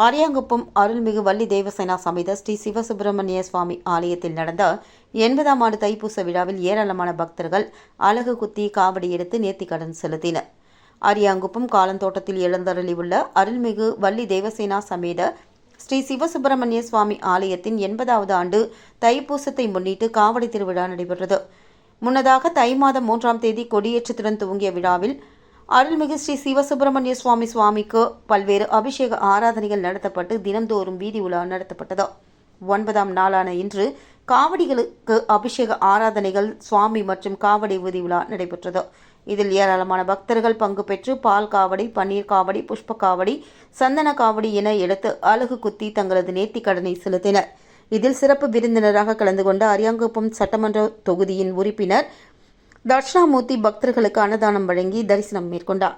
ஆரியாங்குப்பம் அருள்மிகு வள்ளி தேவசேனா சமேத ஸ்ரீ சிவசுப்பிரமணிய சுவாமி ஆலயத்தில் நடந்த 80ஆம் ஆண்டு தைப்பூச விழாவில் ஏராளமான பக்தர்கள் அலகு குத்தி காவடி எடுத்து நேர்த்திக்கடன் செலுத்தினர். ஆரியாங்குப்பம் காலந்தோட்டத்தில் எழுந்தருளியுள்ள அருள்மிகு வள்ளி தேவசேனா சமேத ஸ்ரீ சிவசுப்பிரமணிய சுவாமி ஆலயத்தின் 80வது ஆண்டு தைப்பூசத்தை முன்னிட்டு காவடி திருவிழா நடைபெற்றது. முன்னதாக தை மாதம் 3ஆம் தேதி கொடியேற்றத்துடன் துவங்கிய விழாவில் அருள்மிகு ஸ்ரீ சிவசுப்பிரமணிய சுவாமிக்கு பல்வேறு அபிஷேக ஆராதனைகள் நடத்தப்பட்டு தினந்தோறும் வீதி உலா நடத்தப்பட்டது. 9ஆம் நாளான இன்று காவடிகளுக்கு அபிஷேக ஆராதனைகள், சுவாமி மற்றும் காவடி வீதி உலா நடைபெற்றது. இதில் ஏராளமான பக்தர்கள் பங்கு பெற்று பால் காவடி, பன்னீர் காவடி, புஷ்ப காவடி, சந்தன காவடி என எடுத்து அலகு குத்தி தங்களது நேர்த்திக்கடனை செலுத்தினர். இதில் சிறப்பு விருந்தினராக கலந்து கொண்ட அரியாங்குப்பம் சட்டமன்ற தொகுதியின் உறுப்பினர் தட்சிணாமூர்த்தி பக்தர்களுக்கு அன்னதானம் வழங்கி தரிசனம் மேற்கொண்டார்.